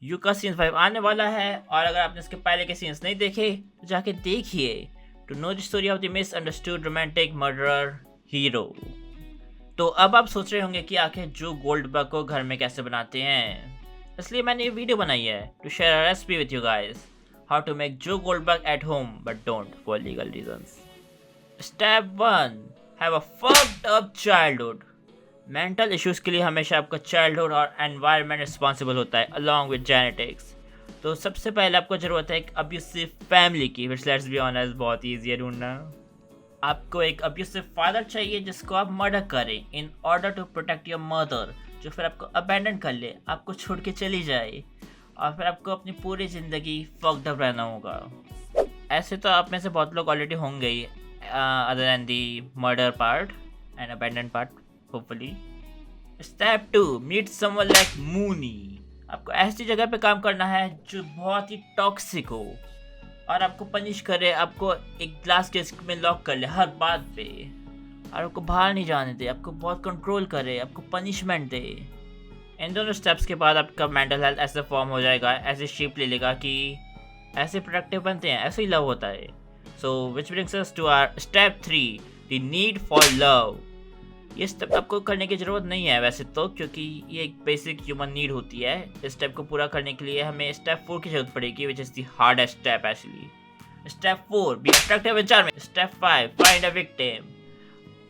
You का scene 5 आने वाला है, और अगर आपने इसके पहले के सीन्स नहीं देखे तो जाके देखिए to know the story of the misunderstood romantic murderer hero. तो अब आप सोच रहे होंगे कि आखिर जो गोल्डबर्ग को घर में कैसे बनाते हैं, इसलिए मैंने ये वीडियो बनाई है to share a recipe with you guys, how to make Joe Goldberg at home but don't for legal reasons. Step 1, have a fucked up childhood. Mental issues के लिए हमेशा आपका चाइल्डहुड और एनवायरनमेंट रिस्पॉन्सिबल होता है along with genetics. तो सबसे पहले आपको जरूरत है एक अब्यूसिव फैमिली की, विच लेट्स बी ऑनेस्ट बहुत ईजी है ढूंढना। आपको एक अब्यूसिव फादर चाहिए जिसको आप मर्डर करें in order to protect your mother, जो फिर आपको अबैंडन कर ले, आपको छोड़ के चली जाए, और फिर आपको अपनी पूरी ज़िंदगी फक्ड अप रहना होगा। ऐसे तो आप में से बहुत लोग ऑलरेडी होंगे ही, other than the murder part and abandon part hopefully. Step 2, meet someone like Mooney. आपको ऐसी जगह पे काम करना है जो बहुत ही टॉक्सिक हो और आपको पनिश करे, आपको एक ग्लास केस में लॉक कर ले हर बात पे, और आपको बाहर नहीं जाने दे, आपको बहुत कंट्रोल करे, आपको पनिशमेंट दे। इन दोनों स्टेप्स के बाद आपका मेंटल हेल्थ ऐसे फॉर्म हो जाएगा, ऐसे शेप ले लेगा कि ऐसे प्रोडक्टिव बनते हैं, ऐसे ही लव होता है। So which brings us to our step 3, the need for love. ये स्टेप आपको करने की ज़रूरत नहीं है वैसे तो, क्योंकि ये एक बेसिक ह्यूमन नीड होती है। इस स्टेप को पूरा करने के लिए हमें स्टेप 4 की जरूरत पड़ेगी, which is the hardest step actually. Step 4, be attractive and charming. Step 5, find a victim.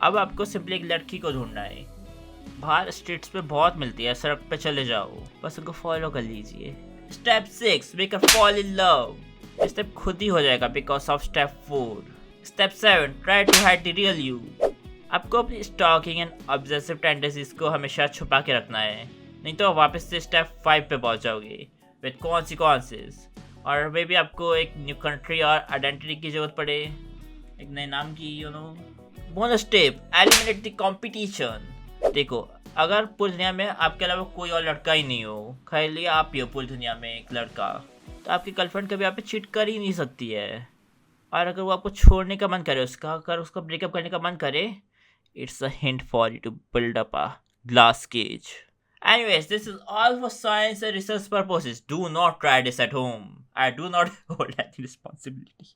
अब आपको सिंपली एक लड़की को ढूंढना है, बाहर स्ट्रीट्स पे बहुत मिलती है, सड़क पे चले जाओ, बस उनको फॉलो कर लीजिए। Step 6, make her fall in love. Step खुद ही हो जाएगा because of step 4। Step 7, try to hide the real you. आपको अपनी स्टॉकिंग एंड ऑब्सेसिव टेंडेंसीज को हमेशा छुपा के रखना है, नहीं तो वापस से स्टेप 5 पे पहुंच जाओगे विद कॉन्सिक्वेंसेस। और मे भी आपको एक न्यू कंट्री और आइडेंटिटी की जरूरत पड़े, एक नए नाम की, you know. Bonus step, eliminate the competition. देखो, अगर पूरी दुनिया में आपके अलावा कोई और लड़का ही नहीं हो, खाली आप ही हो पूरी दुनिया में एक लड़का, तो आपकी गर्लफ्रेंड कभी आप पे चीट कर ही नहीं सकती है। और अगर वो आपको छोड़ने का मन करे, अगर उसका ब्रेकअप करने का मन करे, it's a hint for you to build up a glass cage. Anyways, this is all for science and research purposes. Do not try this at home. I do not hold any responsibility.